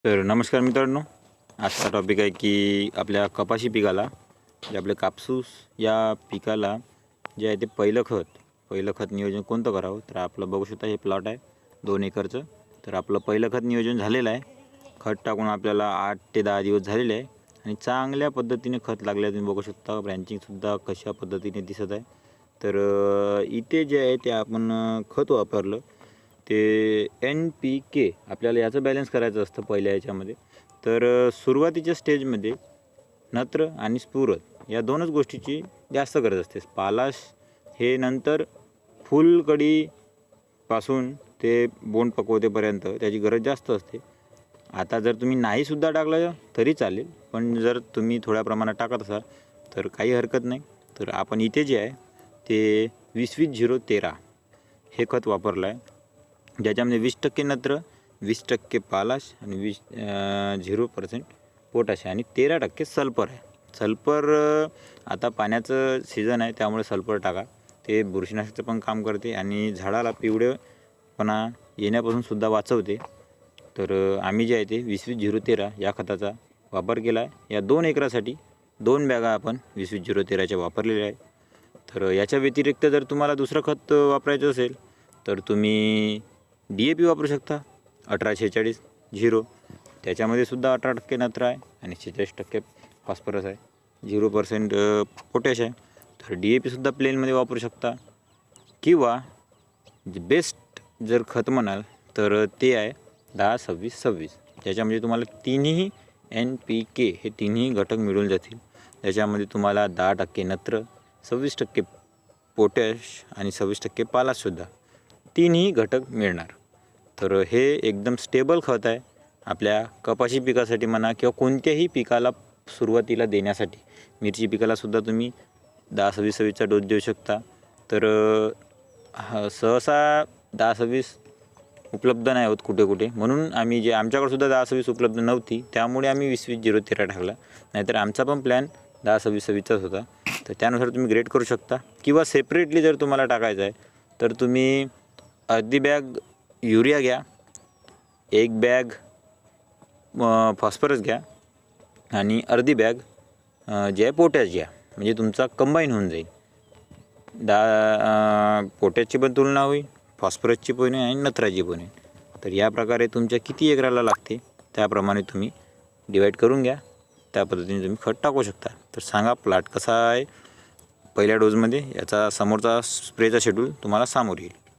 तर नमस्कार मित्रांनो, आजचा टॉपिक आहे की आपल्या कपाशी पिकाला जे आपले कापूस या पिकाला जे आहे ते पहिलं खत नियोजन कोणतं करावं. तर आपलं बघू शकता हे प्लॉट आहे 2 एकरचं. तर आपलं पहिलं खत नियोजन झालेलं आहे. खत टाकून आपल्याला 8 ते 10 दिवस झालेले आहे आणि चांगल्या पद्धतीने खत लागले आहे. तुम्ही बघू शकता ब्रँचिंगसुद्धा कशा पद्धतीने दिसत आहे. तर इथे जे आहे ते आपण खत वापरलं ते NPK आपल्याला याचं बॅलन्स करायचं असतं पहिल्या याच्यामध्ये. तर सुरुवातीच्या स्टेजमध्ये नत्र आणि स्फुरद या दोनच गोष्टीची जास्त गरज असते. पालाश हे नंतर फुलकडीपासून ते बोंड पकवतेपर्यंत त्याची गरज जास्त असते. आता जर तुम्ही नाहीसुद्धा टाकलं तरी चालेल, पण जर तुम्ही थोड्या प्रमाणात टाकत असाल तर काही हरकत नाही. तर आपण इथे जे आहे ते 20-20-0-13 हे खत वापरलं आहे, ज्याच्यामध्ये 20% नत्र, 20% पालाश आणि 0% पोटॅश आणि 13% सल्फर आहे. सल्फर आता पाण्याचं सीझन आहे त्यामुळे सल्फर टाका. ते बुरशीनाशकाचं पण काम करते आणि झाडाला पिवळेपणा येण्यापासून सुद्धा वाचवते. तर आम्ही जे आहे ते 20-20-0-13 या खताचा वापर केला आहे. या 2 एकरासाठी 2 बॅगा आपण 20-20-0-13च्या वापरलेल्या आहे. तर याच्या व्यतिरिक्त जर तुम्हाला दुसरं खत वापरायचं असेल तर तुम्ही DAP वापरू शकता 18-46-0. त्याच्यामध्ये सुद्धा 18% नत्र आहे आणि 46% फॉस्फरस आहे, 0% पोटॅश आहे. तर DAP सुद्धा प्लेनमध्ये वापरू शकता किंवा बेस्ट जर खत म्हणाल तर ते आहे 10-26-26. त्याच्यामध्ये तुम्हाला तिन्ही NPK हे तिन्ही घटक मिळून जातील. त्याच्यामध्ये तुम्हाला 10% नत्र, 26% पोटॅश आणि 26% पालाशसुद्धा तिन्ही घटक मिळणार. तर हे एकदम स्टेबल खत आहे आपल्या कपाशी पिकासाठी म्हणा किंवा कोणत्याही पिकाला सुरुवातीला देण्यासाठी. मिरची पिकालासुद्धा तुम्ही 10-26-26चा डोस देऊ शकता. तर सहसा 10-26 उपलब्ध नाही होत कुठे कुठे, म्हणून आम्ही जे आमच्याकडंसुद्धा 10-26 उपलब्ध नव्हती त्यामुळे आम्ही 20-20-0-13 टाकला. नाहीतर आमचा पण प्लॅन 10-26-26चाच होता. तर त्यानुसार तुम्ही ग्रेड करू शकता किंवा सेपरेटली जर तुम्हाला टाकायचं आहे तर तुम्ही अर्धी बॅग युरिया घ्या, 1 बॅग फॉस्फरस घ्या आणि अर्धी बॅग जे आहे पोटॅश घ्या. म्हणजे तुमचा कंबाईन होऊन जाईल. पोटॅशची पण तुलना होईल, फॉस्फरसची पण होईल आणि नत्राची पण होईल. तर या प्रकारे तुमच्या किती एकराला लागते त्याप्रमाणे तुम्ही डिवाईड करून घ्या. त्या पद्धतीने तुम्ही खत टाकू शकता. तर सांगा प्लॉट कसा आहे पहिल्या डोजमध्ये, याचा समोरचा स्प्रेचा शेड्यूल तुम्हाला समोर येईल.